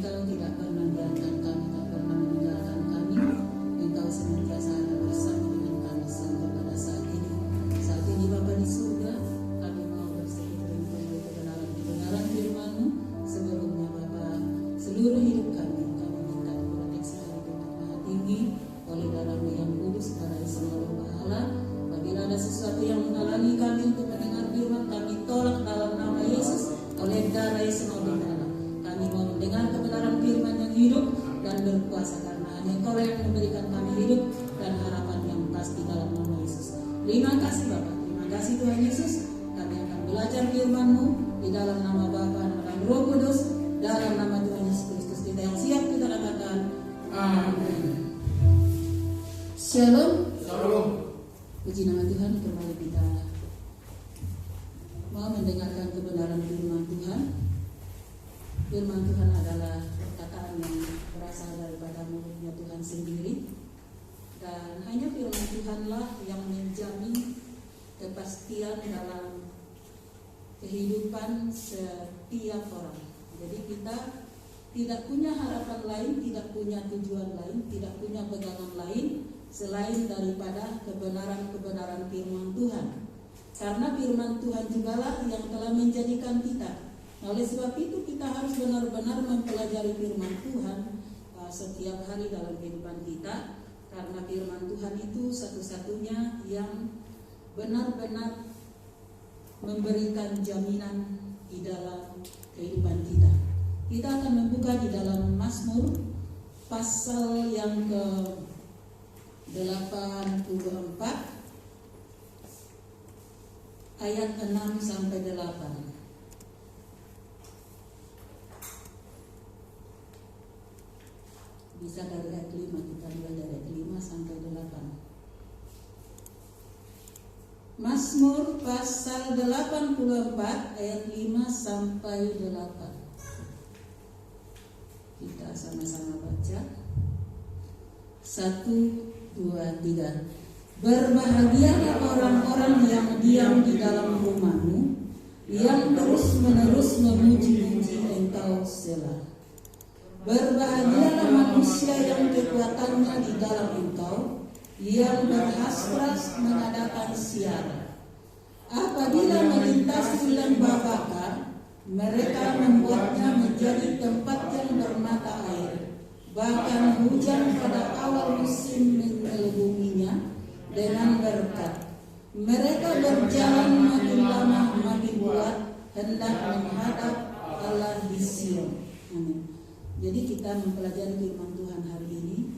Engkau tidak pernah meninggalkan kami, tak pernah meninggalkan kami. Engkau senantiasa ada bersama dengan kami sampai pada saat ini. Saat ini Bapa di surga, kami mau bersekutu dengan kebenaran firman-Mu. Sebelumnya Bapa, seluruh hidup kami minta diproteksi dari tempat maha tinggi oleh darah-Mu yang kudus pada Ismail Bahala. Apabila ada sesuatu yang menghalangi kami untuk mendengar firman, kami tolak dalam nama Yesus oleh darah Ismail Bahala. Kami mau mendengar kebenaran firman yang hidup dan berkuasa, karena hanya Engkau yang memberikan kami hidup dan harapan yang pasti dalam nama Yesus. Terima kasih Bapa, terima kasih Tuhan Yesus. Kami akan belajar firman-Mu di dalam nama Bapa dan Roh Kudus, dalam nama Tuhan Yesus Kristus. Kita yang siap, kita katakan amin. Shalom. Shalom. Puji nama Tuhan, kembali kita mau mendengarkan kebenaran firman Tuhan. Firman Tuhan adalah perkataan yang berasal daripada mulutnya Tuhan sendiri, dan hanya firman Tuhanlah yang menjamin kepastian dalam kehidupan setiap orang. Jadi kita tidak punya harapan lain, tidak punya tujuan lain, tidak punya pegangan lain selain daripada kebenaran-kebenaran firman Tuhan. Karena firman Tuhan jugalah yang telah menjadikan kita. Oleh sebab itu kita harus benar-benar mempelajari firman Tuhan setiap hari dalam kehidupan kita, karena firman Tuhan itu satu-satunya yang benar-benar memberikan jaminan di dalam kehidupan kita. Kita akan membuka di dalam Mazmur pasal yang ke-84 ayat 6 sampai 8. Bisa dari ayat 5, kita mulai dari ayat 5 sampai 8. Mazmur pasal 84 ayat 5 sampai 8. Kita sama-sama baca. 1, 2, 3. Berbahagialah orang-orang yang diam di dalam rumah-Mu, yang terus-menerus memuji-muji Engkau Selah. Berbahagialah manusia yang kekuatannya di dalam Engkau, yang berhasrat mengadakan siara. Apabila melintasi lembah bakar, mereka membuatnya menjadi tempat yang bermata air. Bahkan hujan pada awal musim mengelubunginya dengan berkat. Mereka berjalan makin lama makin kuat, hendak menghadap Allah di Sion. Amin. Jadi kita mempelajari firman Tuhan hari ini.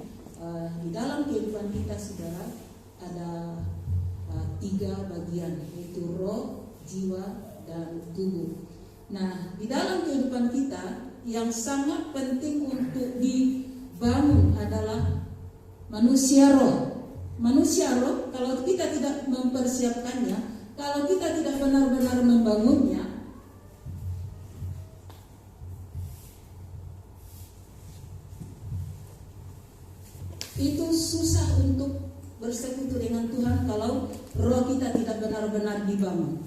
Di dalam kehidupan kita, saudara, ada 3 bagian, yaitu roh, jiwa, dan tubuh. Nah, di dalam kehidupan kita yang sangat penting untuk dibangun adalah manusia roh. Manusia roh, kalau kita tidak mempersiapkannya, kalau kita tidak benar-benar membangunnya, itu susah untuk bersekutu dengan Tuhan kalau roh kita tidak benar-benar dibangun.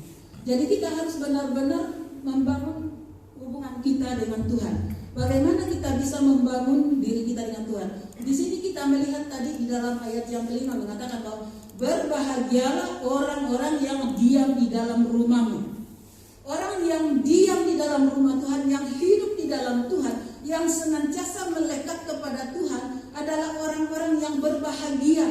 Jadi kita harus benar-benar membangun hubungan kita dengan Tuhan. Bagaimana kita bisa membangun diri kita dengan Tuhan? Di sini kita melihat tadi di dalam ayat yang kelima mengatakan bahwa berbahagialah orang-orang yang diam di dalam rumah-Mu. Orang yang diam di dalam rumah Tuhan, yang hidup di dalam Tuhan, yang senantiasa melekat kepada Tuhan adalah orang-orang yang berbahagia.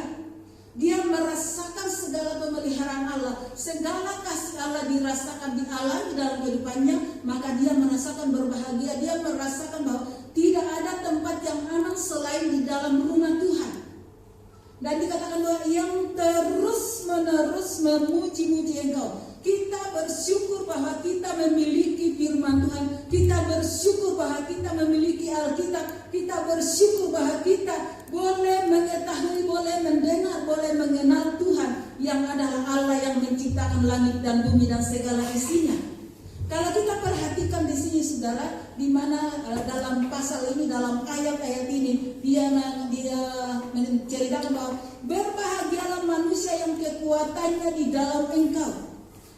Dia merasakan segala pemeliharaan Allah, segala kasih Allah dirasakan, dialami dalam kehidupannya, maka dia merasakan berbahagia. Dia merasakan bahwa tidak ada tempat yang aman selain di dalam rumah Tuhan. Dan dikatakan bahwa yang terus-menerus memuji-muji Engkau. Kita bersyukur bahwa kita memiliki firman Tuhan. Kita bersyukur bahwa kita memiliki Alkitab. Kita bersyukur bahwa kita boleh mengetahui, boleh mendengar, boleh mengenal Tuhan yang adalah Allah yang menciptakan langit dan bumi dan segala isinya. Kalau kita perhatikan di sini, saudara, di mana dalam pasal ini, dalam ayat-ayat ini, dia menceritakan bahwa berbahagialah manusia yang kekuatannya di dalam Engkau,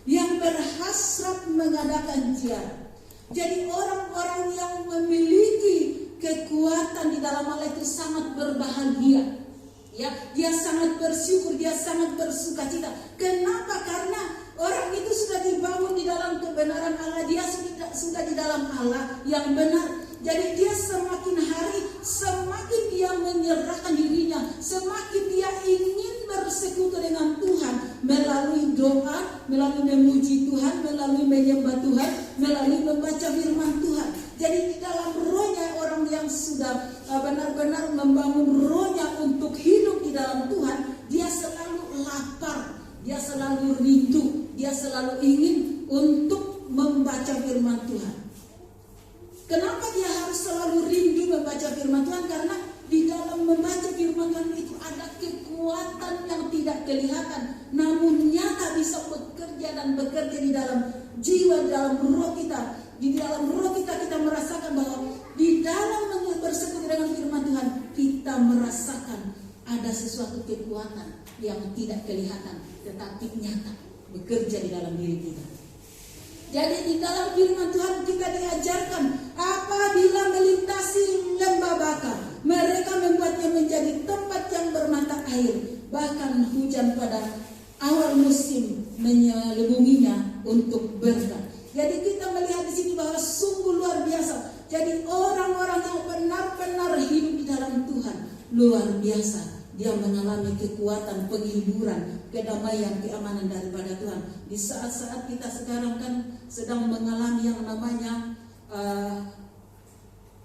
yang berhasrat mengadakan jihad. Jadi orang-orang yang memiliki kekuatan di dalam Allah itu sangat berbahagia. Ya, dia sangat bersyukur, dia sangat bersukacita. Kenapa? Karena orang itu sudah dibangun di dalam kebenaran Allah, dia sudah di dalam Allah yang benar. Jadi dia semakin hari semakin dia menyerahkan dirinya, semakin dia ingin bersekutu dengan Tuhan melalui doa, melalui memuji Tuhan, melalui menyembah Tuhan, melalui membaca firman Tuhan. Jadi di dalam rohnya orang yang sudah benar-benar membangun rohnya untuk hidup di dalam Tuhan, dia selalu lapar, dia selalu rindu, dia selalu ingin untuk membaca firman Tuhan. Kenapa dia harus selalu rindu membaca firman Tuhan? Karena di dalam membaca firman Tuhan itu ada kekuatan yang tidak kelihatan, namun nyata bisa bekerja di dalam jiwa, di dalam roh kita. Di dalam roh kita merasakan bahwa di dalam bersekutu dengan firman Tuhan, kita merasakan ada sesuatu kekuatan yang tidak kelihatan tetapi nyata bekerja di dalam diri kita. Jadi di dalam firman Tuhan kita diajarkan, apabila melintasi lembah Baka, mereka membuatnya menjadi tempat yang bermata air. Bahkan hujan pada awal musim menyelubunginya untuk berkah. Jadi kita melihat di sini bahwa sungguh luar biasa. Jadi orang-orang yang benar-benar hidup di dalam Tuhan luar biasa. Dia mengalami kekuatan, penghiburan, kedamaian, keamanan daripada Tuhan. Di saat-saat kita sekarang kan sedang mengalami yang namanya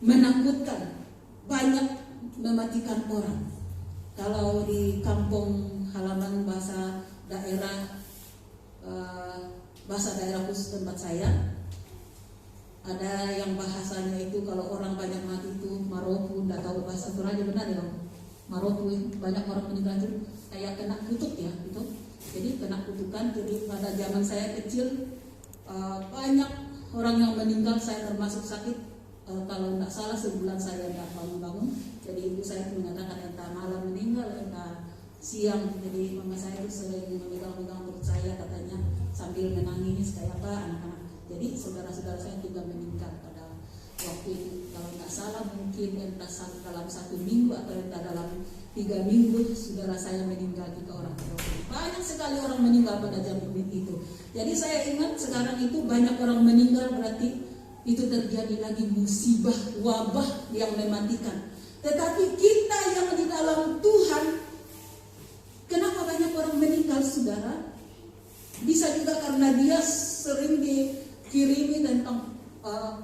menakutkan, banyak mematikan orang. Kalau di kampung halaman bahasa daerah khusus tempat saya, ada yang bahasanya itu kalau orang banyak mati itu maropu, tidak tahu bahasa Toraja benar ya. Maropu banyak orang meninggal itu kayak kena kutuk ya gitu. Jadi kena kutukan. Jadi pada zaman saya kecil banyak orang yang meninggal, saya termasuk sakit. Kalau tidak salah sebulan saya tidak bangun-bangun. Jadi ibu saya itu mengatakan entah malam meninggal, entah siang. Jadi mama saya itu sering memegang-megang perut saya, katanya sambil menangis kayak apa anak-anak. Jadi saudara-saudara saya juga meninggal pada waktu itu. Kalau tidak salah mungkin entah dalam 1 minggu atau entah dalam 3 minggu saudara saya meninggal 3 orang. Banyak sekali orang meninggal pada jam itu. Jadi saya ingat sekarang itu banyak orang meninggal, berarti itu terjadi lagi musibah, wabah yang mematikan. Tetapi kita yang di dalam Tuhan, kenapa banyak orang meninggal saudara? Bisa juga karena dia sering dikirimi tentang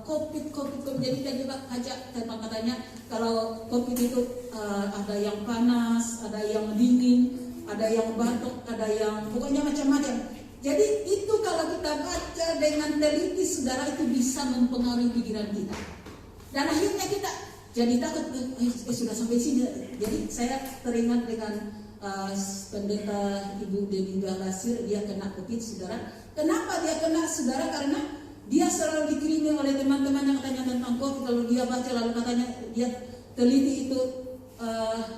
COVID. Jadi kita juga ajak tentang katanya kalau COVID itu ada yang panas, ada yang dingin, ada yang batuk, ada yang pokoknya macam-macam. Jadi itu kalau kita baca dengan teliti saudara, itu bisa mempengaruhi pikiran kita. Dan akhirnya kita jadi takut, sudah sampai sini. Jadi saya teringat dengan pendeta Ibu Delinda Lasir, dia kena COVID saudara. Kenapa dia kena saudara? Karena dia selalu dikirimi oleh teman-teman yang katanya tentang COVID. Lalu dia baca, lalu katanya dia teliti itu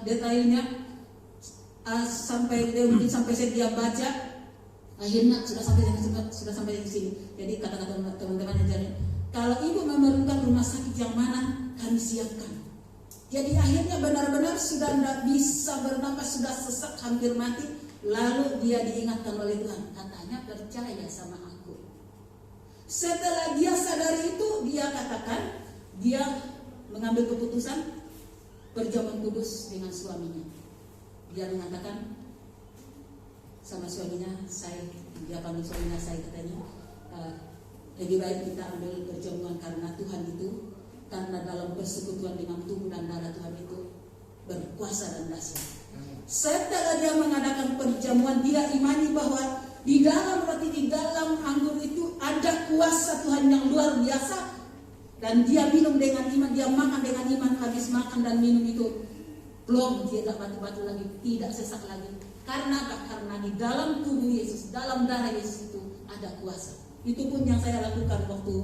detailnya sampai dia baca, akhirnya sudah sampai di sini. Jadi kata-kata teman-teman jadi, kalau ibu memerlukan rumah sakit yang mana, kami siapkan. Jadi akhirnya benar-benar sudah tidak bisa bernapas, sudah sesak, hampir mati. Lalu dia diingatkan oleh Tuhan, katanya percaya sama aku. Setelah dia sadari itu, dia katakan, dia mengambil keputusan perjamuan kudus dengan suaminya. Dia mengatakan sama suaminya, dia panggil suaminya saya, katanya lebih baik kita ambil perjamuan karena Tuhan itu, karena dalam persekutuan dengan tubuh dan darah Tuhan itu berkuasa dan dahsyat. Setelah dia mengadakan perjamuan, dia imani bahwa di dalam roti, di dalam anggur itu ada kuasa Tuhan yang luar biasa. Dan dia minum dengan iman, dia makan dengan iman. Habis makan dan minum itu belum, dia tidak batu-batu lagi, tidak sesak lagi. Karena apa? Karena di dalam tubuh Yesus, dalam darah Yesus itu ada kuasa. Itu pun yang saya lakukan waktu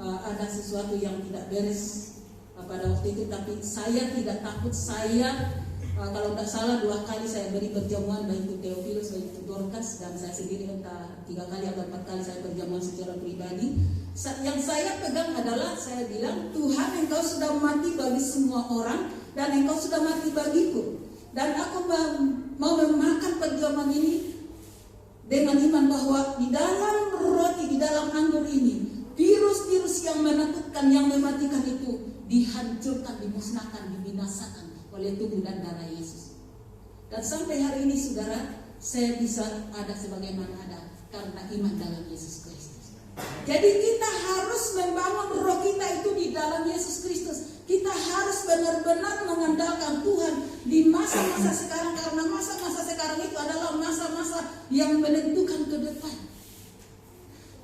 ada sesuatu yang tidak beres pada waktu itu. Tapi saya tidak takut, saya kalau tidak salah 2 kali saya beri perjamuan, baik itu Theophilus, baik itu Dorcas, dan saya sendiri entah 3 kali atau 4 kali saya perjamuan secara pribadi. Yang saya pegang adalah saya bilang, Tuhan, Engkau sudah mati bagi semua orang dan Engkau sudah mati bagiku, dan aku mau memakan perjamuan ini dengan iman bahwa di dalam roti, di dalam anggur ini, virus-virus yang menakutkan, yang mematikan itu dihancurkan, dimusnahkan, dibinasakan oleh tubuh dan darah Yesus. Dan sampai hari ini saudara, saya bisa ada sebagaimana ada karena iman dalam Yesus Kristus. Jadi kita harus membangun roh kita itu di dalam Yesus Kristus. Kita harus benar-benar mengandalkan Tuhan di masa-masa sekarang, karena masa-masa sekarang itu adalah masa-masa yang menentukan ke depan.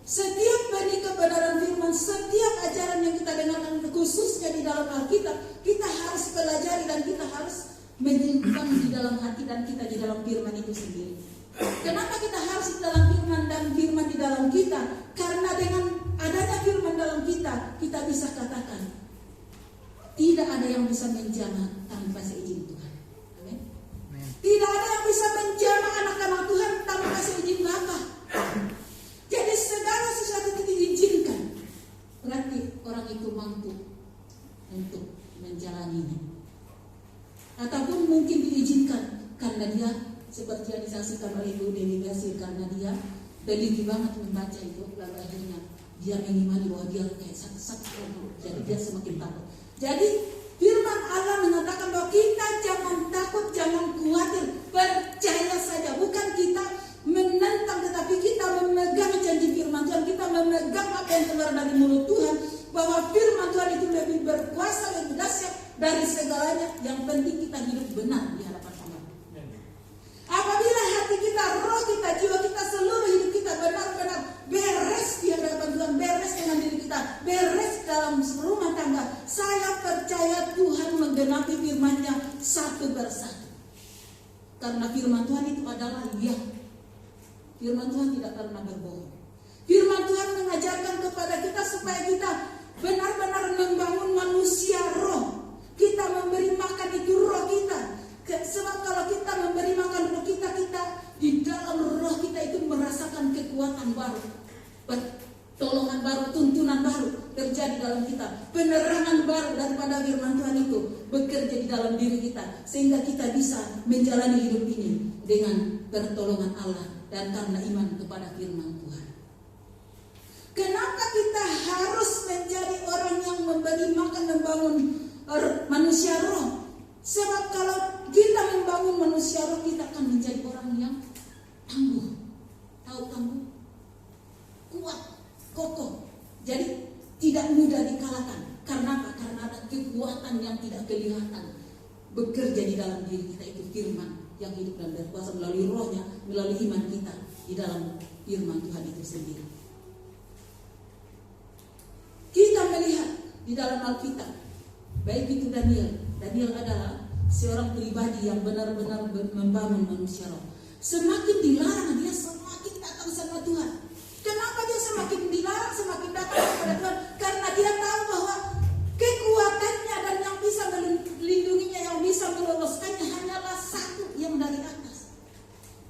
Setiap benih kebenaran firman, setiap ajaran yang kita dengarkan, khususnya di dalam Alkitab, kita harus pelajari dan kita harus menyimpan di dalam hati dan kita di dalam firman itu sendiri. Kenapa kita harus di dalam firman dan firman di dalam kita? Karena dengan adanya firman dalam kita, kita bisa katakan, tidak ada yang bisa menjamah tanpa seizin Tuhan. Amin. Tidak ada yang bisa menjamah anak-anak Tuhan tanpa seizin Bapa. Jadi segala sesuatu itu diizinkan, berarti orang itu mampu untuk menjalaninya. Ataupun mungkin diizinkan karena dia seperti yang disaksikan oleh Ibu Dewi Basir, karena dia teliti banget membaca itu, lalu akhirnya dia mengimani bahwa dia kayak satu-satu, jadi dia semakin takut. Jadi firman Allah mengatakan bahwa kita jangan takut, jangan khawatir, percaya saja. Bukan kita menentang, tetapi kita memegang janji firman Tuhan, kita memegang apa yang keluar dari mulut Tuhan, bahwa firman Tuhan itu lebih berkuasa, lebih dahsyat dari segalanya. Yang penting kita hidup benar di hadapan Allah. Apabila hati kita, roh kita, jiwa kita, seluruh hidup kita benar-benar beres di hadapan Tuhan, beres dengan diri kita, beres dalam rumah tangga, saya percaya Tuhan menggenapi firman-Nya satu persatu. Karena firman Tuhan itu adalah ya. Firman Tuhan tidak pernah berbohong. Firman Tuhan mengajarkan kepada kita supaya kita benar-benar membangun manusia roh. Kita memberi makan itu roh kita. Sebab kalau kita memberi makan roh kita, kita di dalam roh kita itu merasakan kekuatan baru, pertolongan baru, tuntunan baru terjadi dalam kita, penerangan baru daripada firman Tuhan itu bekerja di dalam diri kita, sehingga kita bisa menjalani hidup ini dengan pertolongan Allah dan karena iman kepada firman Tuhan. Kenapa kita harus menjadi orang yang memberi makan, membangun manusia roh? Sebab kalau kita membangun manusia roh, kita akan menjadi orang yang tangguh. Tahu tangguh? Kuat, kokoh. Jadi tidak mudah dikalahkan. Karena apa? Karena ada kekuatan yang tidak kelihatan bekerja di dalam diri kita, itu firman yang hidup dan berkuasa melalui rohnya, melalui iman kita di dalam firman Tuhan itu sendiri. Kita melihat di dalam Alkitab, baik itu Daniel adalah seorang pribadi yang benar-benar membangun manusia roh. Semakin dilarang, dia semakin datang sama Tuhan. Kenapa dia semakin dilarang, semakin datang kepada Tuhan? Karena dia tahu bahwa kekuatannya dan yang bisa melindunginya, yang bisa meloloskannya hanyalah satu, yang dari atas.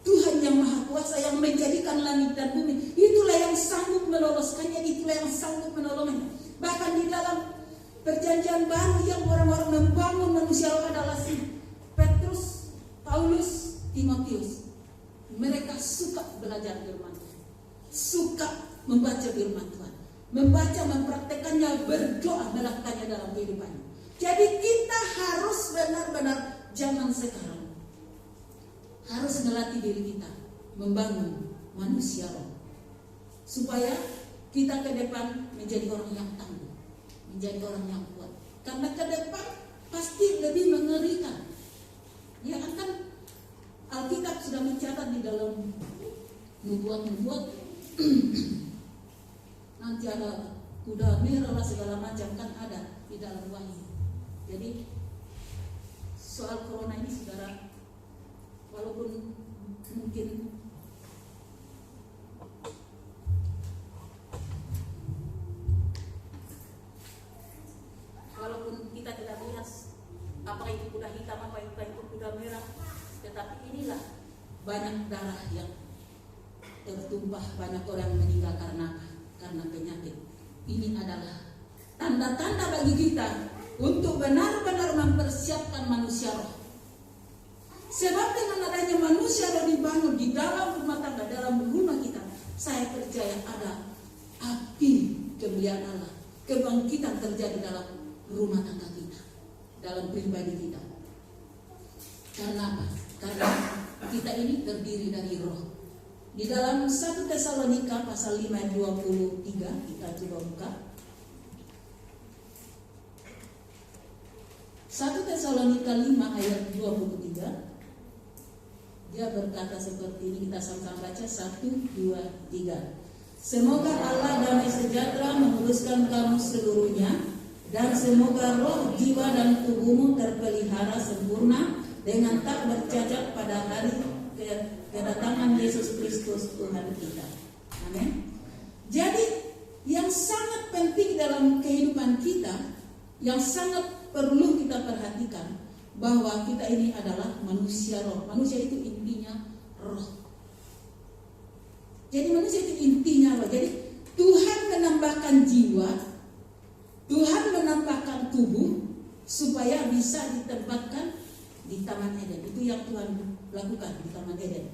Tuhan yang Maha Kuasa, yang menjadikan langit dan bumi. Itulah yang sanggup meloloskannya, itulah yang sanggup menolongnya. Bahkan di dalam Perjanjian Baru yang orang-orang membangun manusia roh adalah si Petrus, Paulus, Timotius. Mereka suka belajar firman Tuhan, suka membaca firman Tuhan, membaca, mempraktekannya, berdoa, melakukannya dalam kehidupannya. Jadi kita harus benar-benar zaman sekarang harus melatih diri kita membangun manusia roh, supaya kita ke depan menjadi orang yang tangguh, menjadi orang yang kuat. Karena ke depan pasti lebih mengerikan. Ya akan, Alkitab sudah mencatat di dalam nubuat-nubuat nanti ada kuda merah lah segala macam, kan ada di dalam Wahyu. Jadi soal corona ini saudara, walaupun mungkin kita tidak lihat apa itu kuda hitam, apa itu kuda merah. Tetapi inilah banyak darah yang tertumpah, banyak orang meninggal karena penyakit. Ini adalah tanda-tanda bagi kita untuk benar-benar mempersiapkan manusia roh. Sebab dengan adanya manusia roh dibangun di dalam rumah tangga, dalam rumah kita, saya percaya ada api kemuliaan Allah, kebangkitan terjadi dalam rumah tangga kita, dalam pribadi kita. Karena apa? Karena kita ini terdiri dari roh. Di dalam 1 Tesalonika pasal 5 ayat 23, kita coba buka. 1 Tesalonika 5 ayat 23. Dia berkata seperti ini, kita sama-sama baca 1, 2, 3. Semoga Allah damai sejahtera menguruskan kamu seluruhnya, dan semoga roh, jiwa, dan tubuhmu terpelihara sempurna dengan tak bercacat pada hari kedatangan Yesus Kristus Tuhan kita. Amin. Jadi yang sangat penting dalam kehidupan kita, yang sangat perlu kita perhatikan, bahwa kita ini adalah manusia roh. Manusia itu intinya roh. Jadi manusia itu intinya roh. Jadi Tuhan menambahkan jiwa, Tuhan menambahkan tubuh supaya bisa ditempatkan di Taman Eden. Itu yang Tuhan lakukan di Taman Eden.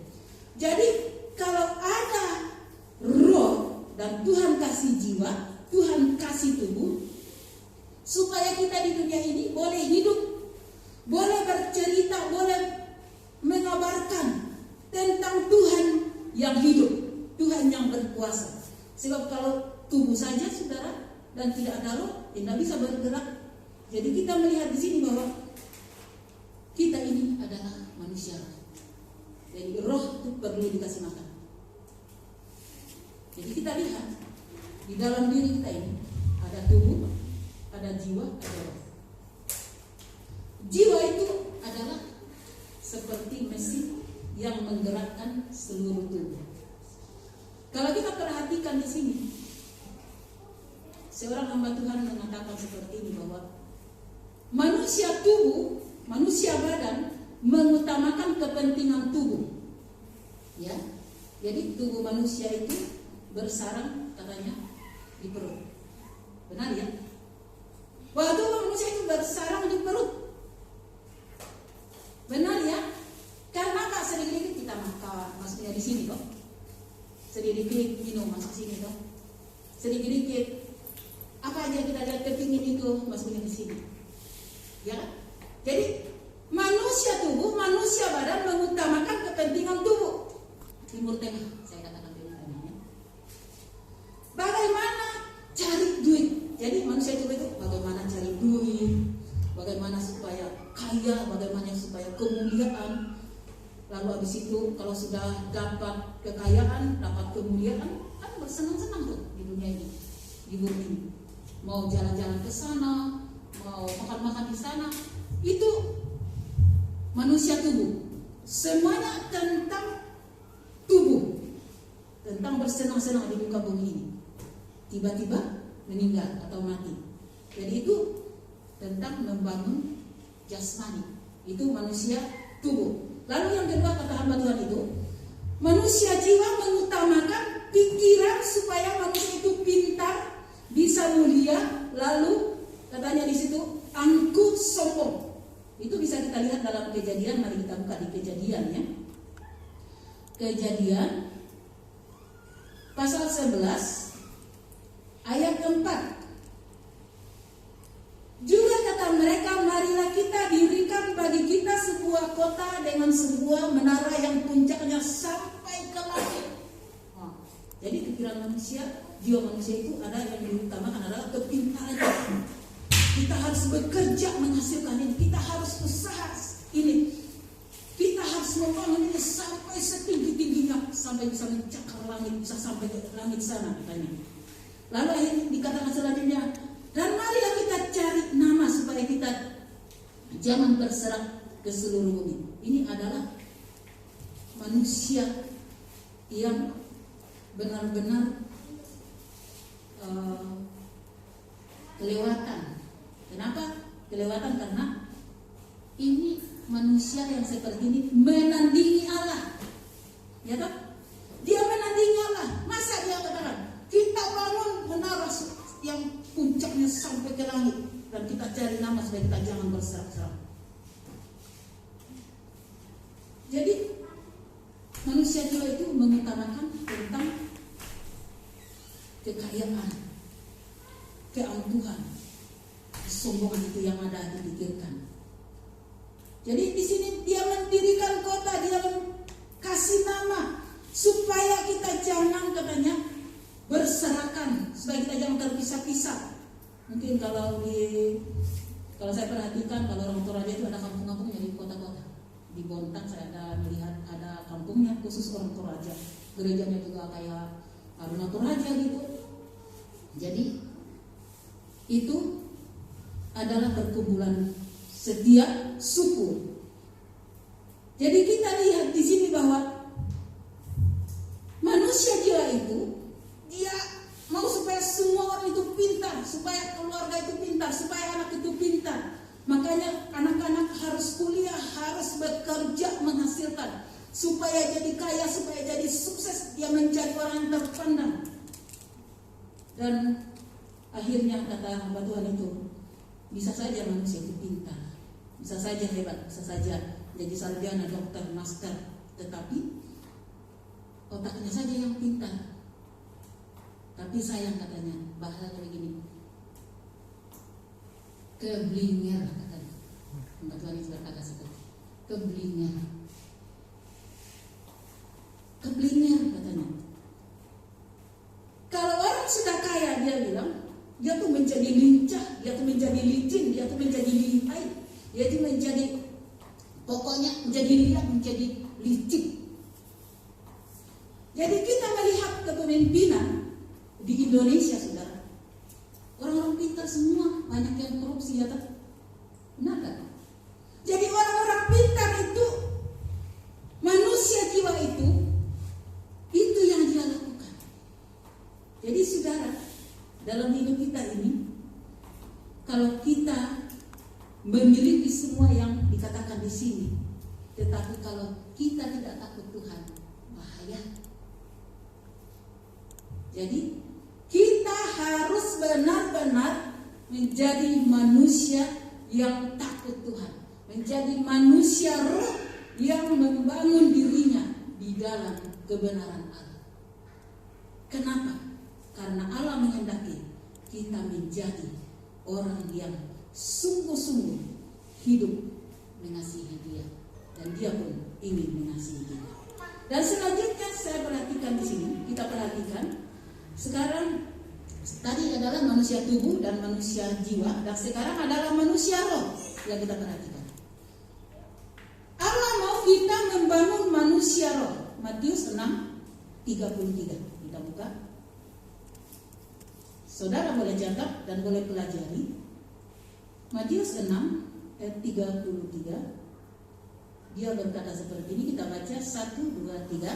Jadi kalau ada roh dan Tuhan kasih jiwa, Tuhan kasih tubuh, supaya kita di dunia ini boleh hidup, boleh bercerita, boleh mengabarkan tentang Tuhan yang hidup, Tuhan yang berkuasa. Sebab kalau tubuh saja, saudara, dan tidak ada roh, tidak bisa bergerak. Jadi kita melihat di sini bahwa kita ini adalah manusia. Jadi roh itu perlu dikasih makan. Jadi kita lihat di dalam diri kita ini ada tubuh, ada jiwa, ada roh. Jiwa itu adalah seperti mesin yang menggerakkan seluruh tubuh. Kalau kita perhatikan di sini, seorang hamba Tuhan mengatakan seperti ini, bahwa manusia tubuh, manusia badan mengutamakan kepentingan tubuh. Ya, jadi tubuh manusia itu bersarang katanya di perut. Benar ya? Bahwa tubuh manusia itu bersarang di perut. Benar ya? Karena Kak sedikit-sedikit kita makan, maksudnya di sini kok. Sedikit-sedikit minum masuk sini kok. Sedikit-sedikit apa aja kita lihat kepingin itu masuknya di sini. Ya kan? Jadi manusia tubuh, manusia badan mengutamakan kepentingan tubuh. Timur Tengah, saya katakan Timur Tengah ya. Bagaimana cari duit? Jadi manusia itu bagaimana cari duit, bagaimana supaya kaya, bagaimana supaya kemuliaan. Lalu habis itu kalau sudah dapat kekayaan, dapat kemuliaan, kan bersenang-senang tuh di dunia ini, di bumi ini. Mau jalan-jalan ke sana, mau makan-makan di sana, itu manusia tubuh. Semuanya tentang tubuh, tentang bersenang-senang di muka bumi ini. Tiba-tiba meninggal atau mati. Jadi itu tentang membangun jasmani. Itu manusia tubuh. Lalu yang kedua kata hamba Tuhan itu, manusia jiwa mengutamakan pikiran supaya manusia itu pintar, bisa mulia. Lalu katanya di situ angkuh sombong. Itu bisa kita lihat dalam Kejadian. Mari kita buka di Kejadian ya. Kejadian pasal 11 ayat 4. Juga kata mereka, marilah kita dirikan bagi kita sebuah kota dengan sebuah menara yang puncaknya sampai ke langit. Jadi pikiran manusia, jiwa manusia itu ada yang diutamakan adalah kepintaran. Kita harus bekerja menghasilkan ini, kita harus usaha ini, kita harus membangun ini sampai setinggi-tingginya, sampai bisa mencakar langit, bisa sampai ke langit sana katanya. Lalu akhirnya dikatakan selanjutnya, dan marilah kita cari nama supaya kita jangan terserak ke seluruh bumi. Ini adalah manusia yang benar-benar kelewatan. Kenapa kelewatan? Karena ini manusia yang seperti ini menandingi Allah. Ya tak? Dia menandingi Allah. Masa dia katakan, kita bangun menara yang puncaknya sampai ke langit, dan kita cari nama supaya kita jangan berserak-serak. Jadi manusia jiwa itu mengutamakan tentang kekayaan, keangkuhan, kesombongan itu yang ada dipikirkan. Jadi di sini dia mendirikan kota, dia kasih nama supaya kita jangan katanya berserakan, supaya kita jangan terpisah-pisah. Mungkin kalau saya perhatikan, kalau orang Toraja itu ada kampung-kampungnya di kota-kota. Di Bontang saya ada melihat ada kampungnya khusus orang Toraja. Gerejanya juga kayak Aruna Toraja gitu. Jadi itu adalah perkumpulan setiap suku. Jadi kita lihat di sini bahwa manusia jiwa itu dia mau supaya semua orang itu pintar, supaya keluarga itu pintar, supaya anak itu pintar. Makanya anak-anak harus kuliah, harus bekerja menghasilkan, supaya jadi kaya, supaya jadi sukses, dia menjadi orang yang terpandang. Dan akhirnya kata hamba Tuhan itu, bisa saja manusia itu pintar, bisa saja hebat, bisa saja jadi sarjana, dokter, master, tetapi otaknya saja yang pintar. Tapi sayang katanya, bahasanya begini, keblinger katanya. Hamba Tuhan itu berkata seperti keblinger. Keblinger katanya. Kalau orang sudah kaya, dia bilang, dia tuh menjadi lincah, dia tuh menjadi licin, dia tuh menjadi lihai, dia tuh menjadi, pokoknya menjadi liar, menjadi licik. Jadi kita melihat kepemimpinan di Indonesia, saudara, orang-orang pintar semua, banyak yang korupsi, ya tak? Benar tak? Jadi orang-orang pintar itu, manusia jiwa itu yang dia lakukan. Jadi saudara, dalam hidup kita ini, kalau kita memiliki semua yang dikatakan di sini, tetapi kalau kita tidak takut Tuhan, bahaya. Jadi kita harus benar-benar menjadi manusia yang takut Tuhan, menjadi manusia roh yang membangun dirinya di dalam kebenaran Allah. Kenapa? Karena Allah menghendaki kita menjadi orang yang sungguh-sungguh hidup mengasihi Dia, dan Dia pun ingin mengasihi kita. Dan selanjutnya saya perhatikan di sini, kita perhatikan sekarang, tadi adalah manusia tubuh dan manusia jiwa, dan sekarang adalah manusia roh yang kita perhatikan. Allah mau kita membangun manusia roh. Matius 6:33. Kita buka. Saudara boleh catat dan boleh pelajari. Matius 6:33. Dia berkata seperti ini, kita baca 1, 2, 3.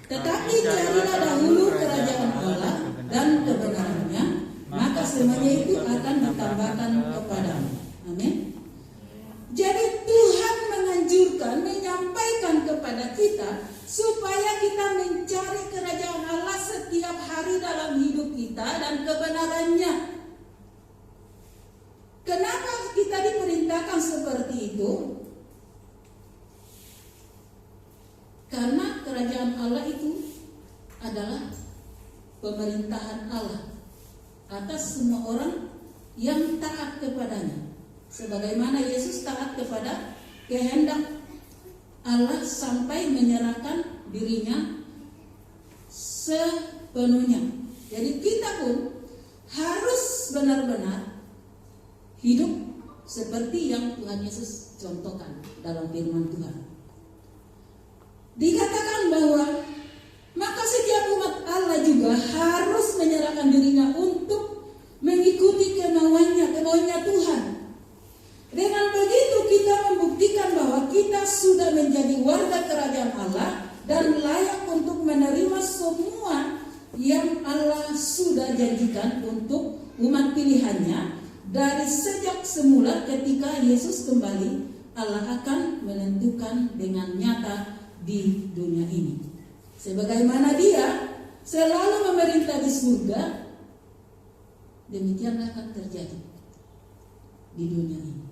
Tetapi carilah dahulu kerajaan Allah dan kebenarannya, maka semuanya itu akan ditambahkan kepadamu. Amin. Jadi Tuhan menganjurkan, menyampaikan kepada kita supaya kita mencari kerajaan Allah setiap hari dalam hidup kita dan kebenarannya. Kenapa kita diperintahkan seperti itu? Karena kerajaan Allah itu adalah pemerintahan Allah atas semua orang yang taat kepadanya. Sebagaimana Yesus taat kepada kehendak Allah sampai menyerahkan dirinya sepenuhnya. Jadi kita pun harus benar-benar hidup seperti yang Tuhan Yesus contohkan dalam firman Tuhan. Dikatakan bahwa maka setiap umat Allah juga harus menyerahkan dirinya untuk mengikuti kemauannya Tuhan. Dengan begitu kita membuktikan bahwa kita sudah menjadi warga kerajaan Allah dan layak untuk menerima semua yang Allah sudah janjikan untuk umat pilihannya dari sejak semula ketika Yesus kembali Allah akan menentukan dengan nyata di dunia ini. Sebagaimana Dia selalu memerintah di surga, demikianlah akan terjadi di dunia ini.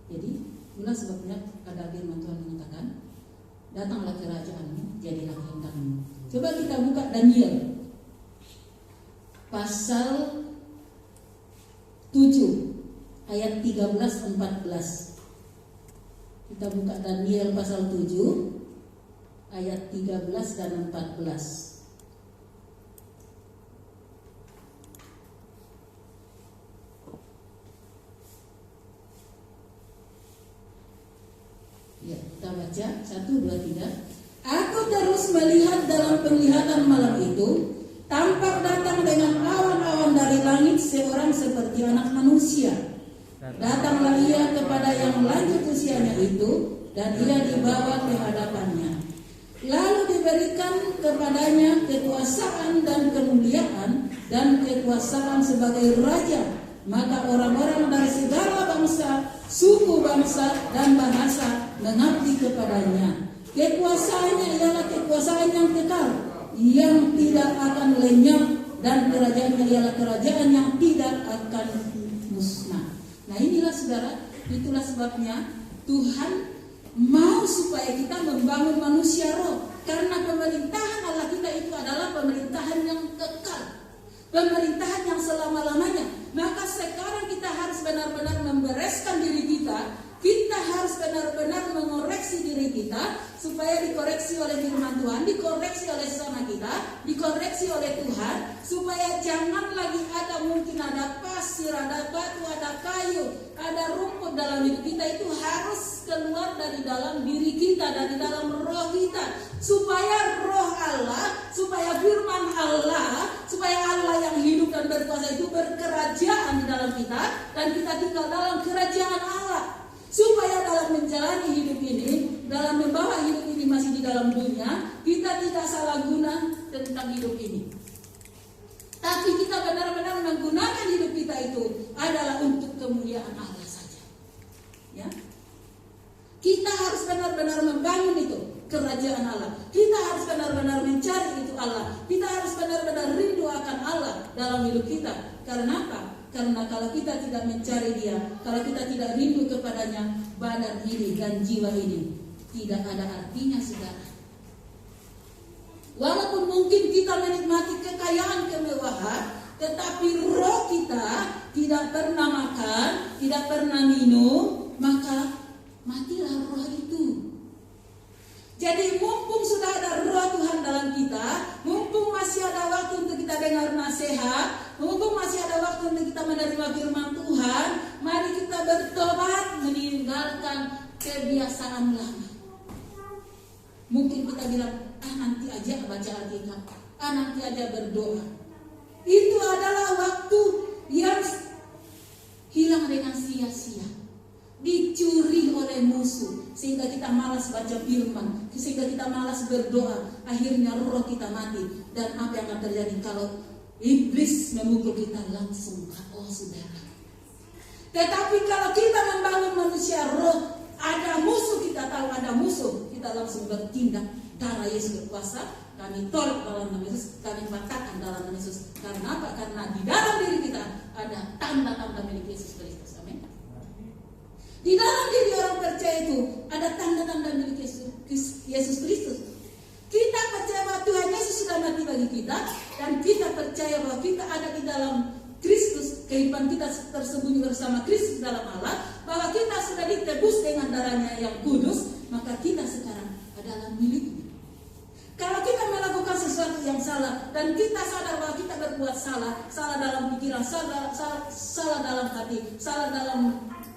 Jadi itulah sebabnya ada firman Tuhan mengatakan, datanglah kerajaanmu, jadilah kehendakmu. Coba kita buka Daniel pasal 7 ayat 13-14. Kita buka Daniel pasal 7 ayat 13 dan 14. Ya, kita baca 1, 2, 3. Aku terus melihat dalam penglihatan malam itu, tampak datang dengan awan-awan dari langit seorang seperti anak manusia. Datanglah ia kepada yang lanjut usianya itu, dan ia dibawa ke hadapannya. Lalu diberikan kepadanya kekuasaan dan kemuliaan dan kekuasaan sebagai raja. Maka orang-orang dari segala bangsa, suku bangsa dan bahasa mengabdi kepadanya. Kekuasaannya ialah kekuasaan yang kekal, yang tidak akan lenyap, dan kerajaannya ialah kerajaan yang tidak akan musnah. Nah inilah saudara, itulah sebabnya Tuhan mau supaya kita membangun manusia roh. Karena pemerintahan Allah kita itu adalah pemerintahan yang kekal, pemerintahan yang selama-lamanya. Maka sekarang kita harus benar-benar membereskan diri kita. Kita harus benar-benar mengoreksi diri kita supaya dikoreksi oleh firman Tuhan, dikoreksi oleh sesama kita, dikoreksi oleh Tuhan, supaya jangan lagi mungkin ada pasir, ada batu, ada kayu, ada rumput dalam hidup kita. Itu harus keluar dari dalam diri kita, dari dalam roh kita, supaya roh Allah, supaya firman Allah, supaya Allah yang hidup dan berkuasa itu berkerajaan di dalam kita, dan kita tinggal dalam kerajaan Allah. Supaya dalam menjalani hidup ini, dalam membawa hidup ini masih di dalam dunia, kita tidak salah guna tentang hidup ini. Tapi kita benar-benar menggunakan hidup kita itu adalah untuk kemuliaan Allah saja. Ya, kita harus benar-benar membangun itu kerajaan Allah. Kita harus benar-benar mencari itu Allah. Kita harus benar-benar rindu akan Allah dalam hidup kita. Karena apa? Karena kalau kita tidak mencari Dia, kalau kita tidak rindu kepadanya, badan ini dan jiwa ini tidak ada artinya, saudara. Walaupun mungkin kita menikmati kekayaan kemewahan, tetapi roh kita tidak pernah makan, tidak pernah minum, maka matilah roh itu. Jadi mumpung sudah ada roh Tuhan dalam kita, mumpung masih ada waktu untuk kita dengar nasihat, mumpung masih ada waktu untuk kita menerima firman Tuhan, mari kita bertobat, meninggalkan kebiasaan lama. Mungkin kita bilang, nanti aja baca Alkitab, nanti aja berdoa. Itu adalah waktu yang hilang dengan sia-sia, dicuri oleh musuh, sehingga kita malas baca firman, sehingga kita malas berdoa. Akhirnya roh kita mati. Dan apa yang akan terjadi kalau iblis memukul kita? Langsung KO, saudara. Tetapi kalau kita membangun manusia roh, ada musuh, kita tahu ada musuh, kita langsung bertindak. Darah Yesus berkuasa, kami tolak dalam nama Yesus, kami patahkan dalam nama Yesus. Karena apa? Karena di dalam diri kita ada tanda-tanda milik Yesus Kristus. Amin. Di dalam diri orang percaya itu ada tanda-tanda milik Yesus Kristus. Kita percaya bahwa Tuhan Yesus sudah mati bagi kita, dan kita percaya bahwa kita ada di dalam Kristus, kehidupan kita tersembunyi bersama Kristus dalam Allah, bahwa kita sudah ditebus dengan darahnya yang kudus, maka kita sekarang adalah miliknya. Kalau kita melakukan sesuatu yang salah dan kita sadar bahwa kita berbuat salah, salah dalam pikiran, salah dalam hati, salah dalam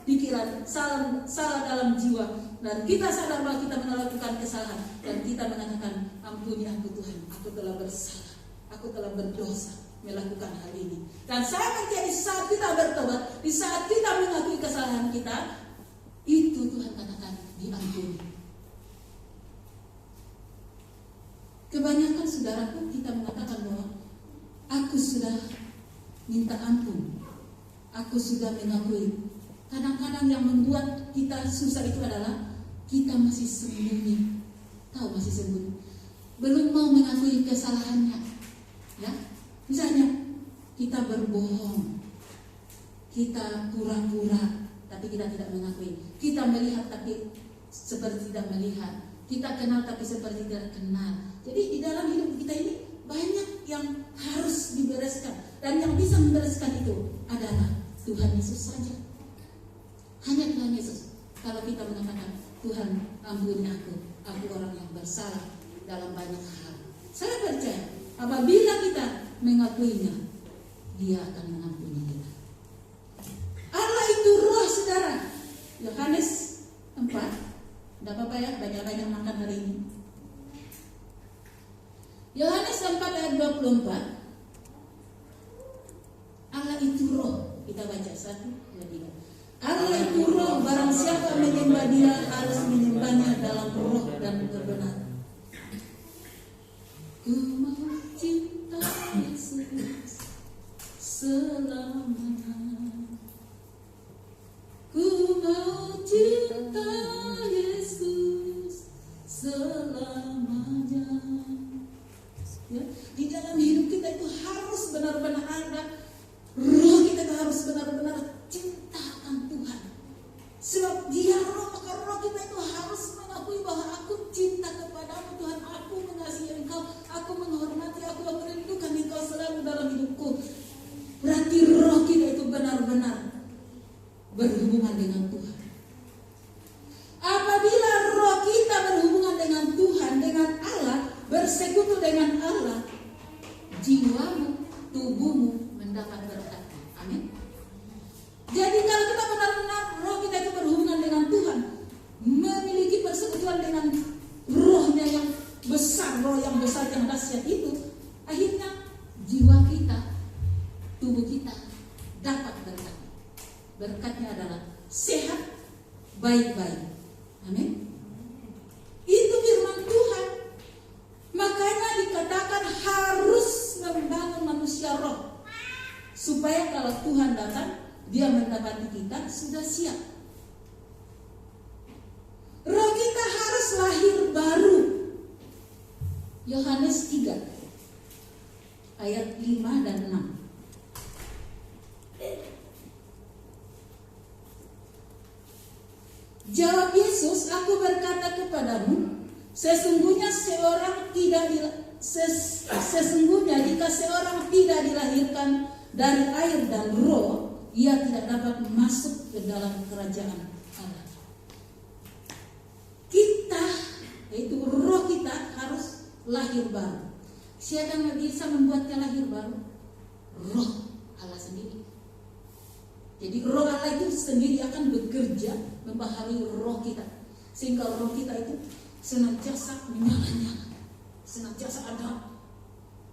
pikiran, salah dalam jiwa, dan kita sadar bahwa kita melakukan kesalahan, dan kita mengatakan, ampuni aku Tuhan, aku telah bersalah, aku telah berdosa melakukan hal ini. Dan saya percaya di saat kita bertobat, di saat kita mengakui kesalahan kita, itu Tuhan katakan diampuni. Kebanyakan saudaraku kita mengatakan bahwa aku sudah minta ampun, aku sudah mengakui, Kadang-kadang yang membuat kita susah itu adalah kita masih sembunyi. Tahu, masih sembunyi. Belum mau mengakui kesalahannya. Ya, misalnya kita berbohong, kita pura-pura, tapi kita tidak mengakui. Kita melihat tapi seperti tidak melihat. Kita kenal tapi seperti tidak kenal. Jadi di dalam hidup kita ini banyak yang harus dibereskan. Dan yang bisa membereskan itu adalah Tuhan Yesus saja. Hanya Tuhan Yesus. Kalau kita mengatakan, Tuhan ampuni aku orang yang bersalah dalam banyak hal. Saya percaya apabila kita mengakuinya, Dia akan mengampuni kita. Allah itu roh, saudara. Yohanes 4. Tidak apa-apa ya, banyak-banyak makan hari ini. Yohanes 4 ayat 24. Allah itu roh. Kita baca 1, 2, 3. Allah itu roh, barang siapa menyembah Dia harus menyembahnya dalam roh dan kebenaran. Ku mau cinta Yesus selamanya. Ku mau cinta Yesus selamanya. Ya, di dalam hidup kita itu harus benar-benar ada roh, kita harus benar-benar cinta akan Tuhan. Sebab Dia roh, maka roh kita itu harus mengakui bahwa aku cinta kepadamu Tuhan, aku mengasihi Engkau, aku menghormati, aku merindukan Engkau selalu dalam hidupku. Berarti roh kita itu benar-benar berhubungan dengan Tuhan. Apabila roh kita berhubungan dengan Tuhan, dengan Allah, bersekutu dengan Allah, jiwamu, tubuhmu mendapat berkat. Amin. Jadi kalau kita benar-benar roh kita itu berhubungan dengan Tuhan, memiliki persekutuan dengan rohnya yang besar, roh yang besar yang dahsyat itu, akhirnya jiwa kita, tubuh kita dapat berkat. Berkatnya adalah sehat, baik-baik. Amin. Itu firman Tuhan. Makanya dikatakan harus membangun manusia roh, supaya kalau Tuhan datang, Dia mendapati kita sudah siap. Roh kita harus lahir baru. Yohanes 3 ayat 5 dan 6. Jawab Yesus, aku berkata kepadamu, sesungguhnya jika seorang tidak dilahirkan dari air dan roh, ia tidak dapat masuk ke dalam kerajaan Allah. Kita, yaitu roh kita harus lahir baru. Siapa yang bisa membuatnya lahir baru? Roh Allah sendiri. Jadi roh Allah itu sendiri akan bekerja membaharui roh kita, sehingga roh kita itu senantiasa menyala-nyala, senantiasa ada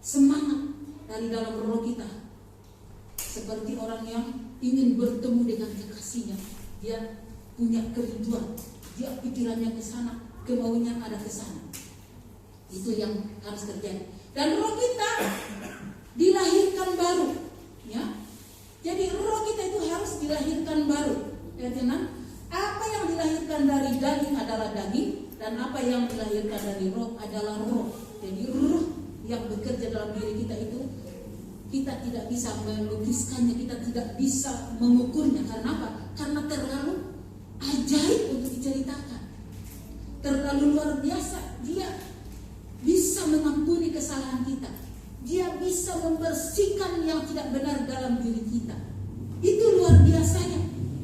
semangat dari dalam roh kita, seperti orang yang ingin bertemu dengan kekasihnya. Dia punya kerinduan, dia pikirannya ke sana, kemauannya ada ke sana. Itu yang harus terjadi. Dan roh kita dilahirkan baru, ya. Jadi roh kita itu harus dilahirkan baru. Ya, tenang. Apa yang dilahirkan dari daging adalah daging, dan apa yang dilahirkan dari roh adalah roh. Jadi roh yang bekerja dalam diri kita itu, kita tidak bisa melukiskannya, kita tidak bisa mengukurnya. Karena apa? Karena terlalu ajaib untuk diceritakan, terlalu luar biasa. Dia bisa mengampuni kesalahan kita, Dia bisa membersihkan yang tidak benar dalam diri kita. Itu luar biasanya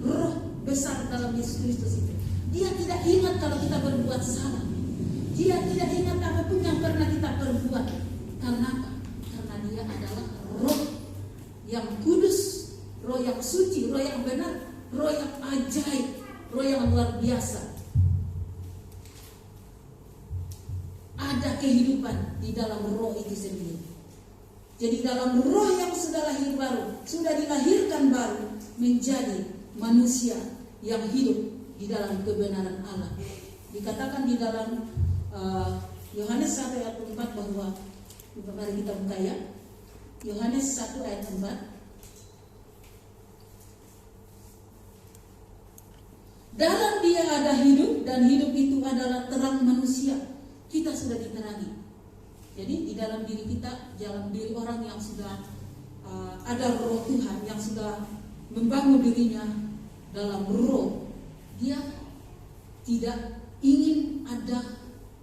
roh besar dalam Yesus Kristus itu. Dia tidak ingat kalau kita berbuat salah, Dia tidak ingat apapun yang pernah kita perbuat. Karena apa? Karena Dia adalah roh yang kudus, roh yang suci, roh yang benar, roh yang ajaib, roh yang luar biasa. Ada kehidupan di dalam roh itu sendiri. Jadi dalam roh yang sudah lahir baru, sudah dilahirkan baru, menjadi manusia yang hidup di dalam kebenaran Allah. Dikatakan di dalam Yohanes 1 ayat 4 bahwa, mari kita buka ya, Yohanes 1 ayat 4. Dalam Dia ada hidup, dan hidup itu adalah terang manusia. Kita sudah diterangi. Jadi di dalam diri kita, dalam diri orang yang sudah ada roh Tuhan, yang sudah membangun dirinya dalam roh, dia tidak ingin ada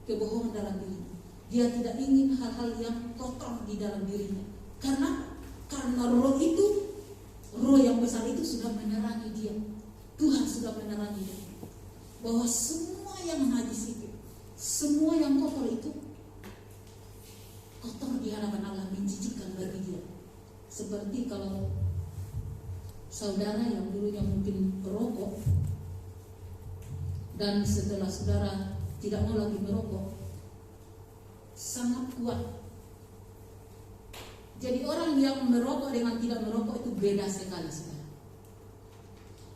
kebohongan dalam diri. Dia tidak ingin hal-hal yang kotor di dalam dirinya. Karena roh itu, roh yang besar itu sudah menerangi dia. Tuhan sudah menerangi dia bahwa semua yang najis itu, semua yang kotor itu kotor di hadapan Allah, menjijikkan bagi dia. Seperti kalau saudara yang dulunya mungkin merokok, dan setelah saudara tidak mau lagi merokok, sangat kuat. Jadi orang yang merokok dengan tidak merokok itu beda sekali, saudara.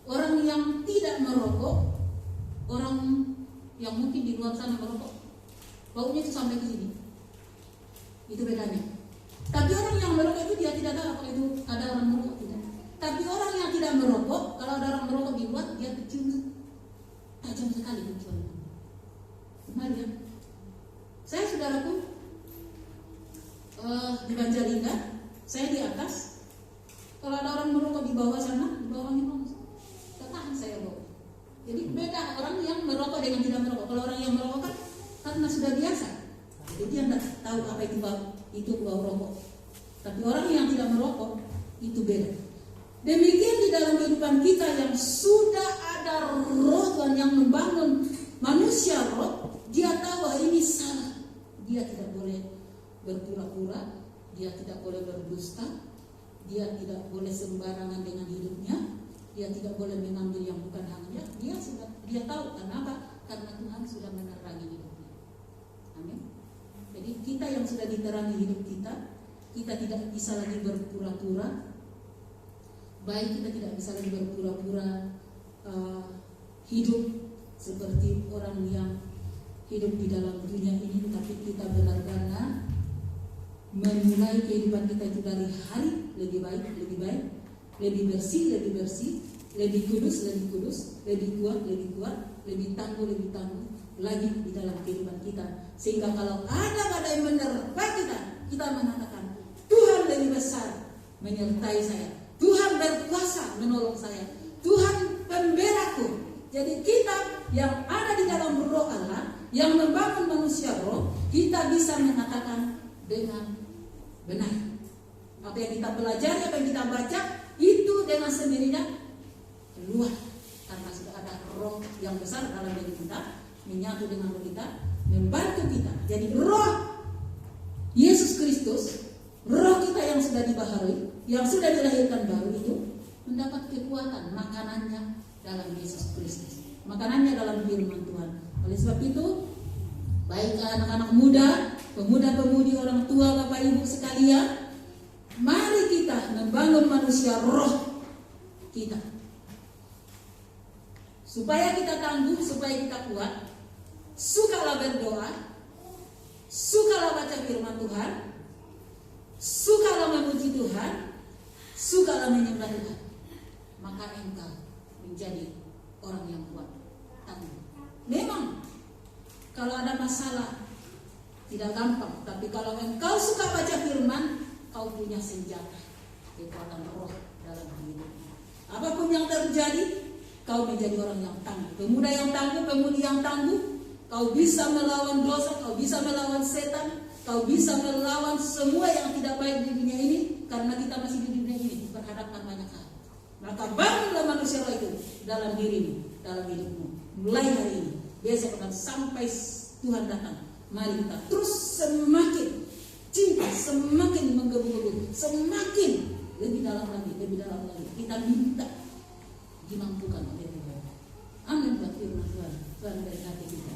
Orang yang tidak merokok, orang yang mungkin di luar sana merokok, baunya itu sampai ke sini. Itu bedanya. Tapi orang yang merokok itu dia tidak tahu apa itu ada orang merokok, tidak. Tapi orang yang tidak merokok, kalau ada orang merokok di luar, dia kecium tajam sekali kecuali. Benar ya? Saya saudaraku di Banjarlingga, saya di atas. Kalau ada orang merokok di bawah sana, di bawah ini tahan saya bawa. Jadi beda orang yang merokok dengan tidak merokok. Kalau orang yang merokok kan karena sudah biasa, jadi dia tidak tahu apa itu bau rokok. Tapi orang yang tidak merokok itu beda. Demikian di dalam kehidupan kita yang sudah ada roh Tuhan yang membangun manusia roh, dia tahu bahwa ini salah. Dia tidak boleh berpura-pura, dia tidak boleh berdusta, dia tidak boleh sembarangan dengan hidupnya, dia tidak boleh mengambil yang bukan haknya. Dia tahu kenapa? Karena Tuhan sudah menerangi hidupnya. Amin. Jadi kita yang sudah diterangi hidup kita tidak bisa lagi berpura-pura. Baik, kita tidak bisa lagi berpura-pura hidup seperti orang yang hidup di dalam dunia ini, tapi kita benar-benar memulai kehidupan kita itu dari hari lebih baik, lebih bersih, lebih kudus, lebih kuat, lebih tangguh lagi di dalam kehidupan kita. Sehingga kalau ada badai menerpa kita mengatakan Tuhan lebih besar menyertai saya, Tuhan berkuasa menolong saya, Tuhan pembelaku. Jadi kita yang ada di dalam roh Allah, yang membangun manusia roh, kita bisa mengatakan dengan benar. Apa yang kita pelajari, apa yang kita baca, itu dengan sendirinya keluar. Karena sudah ada roh yang besar dalam diri kita, menyatu dengan roh kita, membantu kita. Jadi roh Yesus Kristus, roh kita yang sudah dibaharui, yang sudah dilahirkan baru itu, mendapat kekuatan makanannya dalam Yesus Kristus. Makanannya dalam firman Tuhan. Oleh sebab itu, baik anak-anak muda, pemuda-pemudi, orang tua, Bapak Ibu sekalian, mari kita membangun manusia roh kita. Supaya kita tangguh, supaya kita kuat, sukalah berdoa, sukalah baca firman Tuhan, sukalah memuji Tuhan, sukalah menyembah Tuhan. Maka engkau menjadi orang yang kuat, tangguh. Memang kalau ada masalah tidak gampang, tapi kalau engkau suka baca firman, kau punya senjata, kekuatan roh dalam hidupmu. Apapun yang terjadi, kau menjadi orang yang tangguh, pemuda yang tangguh, pemudi yang tangguh. Kau bisa melawan dosa, kau bisa melawan setan, kau bisa melawan semua yang tidak baik di dunia ini, karena kita masih di dunia ini berhadapan banyak hal. Maka bangunlah manusia roh itu dalam dirimu, dalam hidupmu. Mulai hari ini, besok akan sampai Tuhan datang. Mari kita terus semakin cinta, semakin menggebu-gebu, semakin lebih dalam lagi. Kita minta dimampukan oleh Tuhan. Amin. Buat firman Tuhan, Tuhan berkati kita.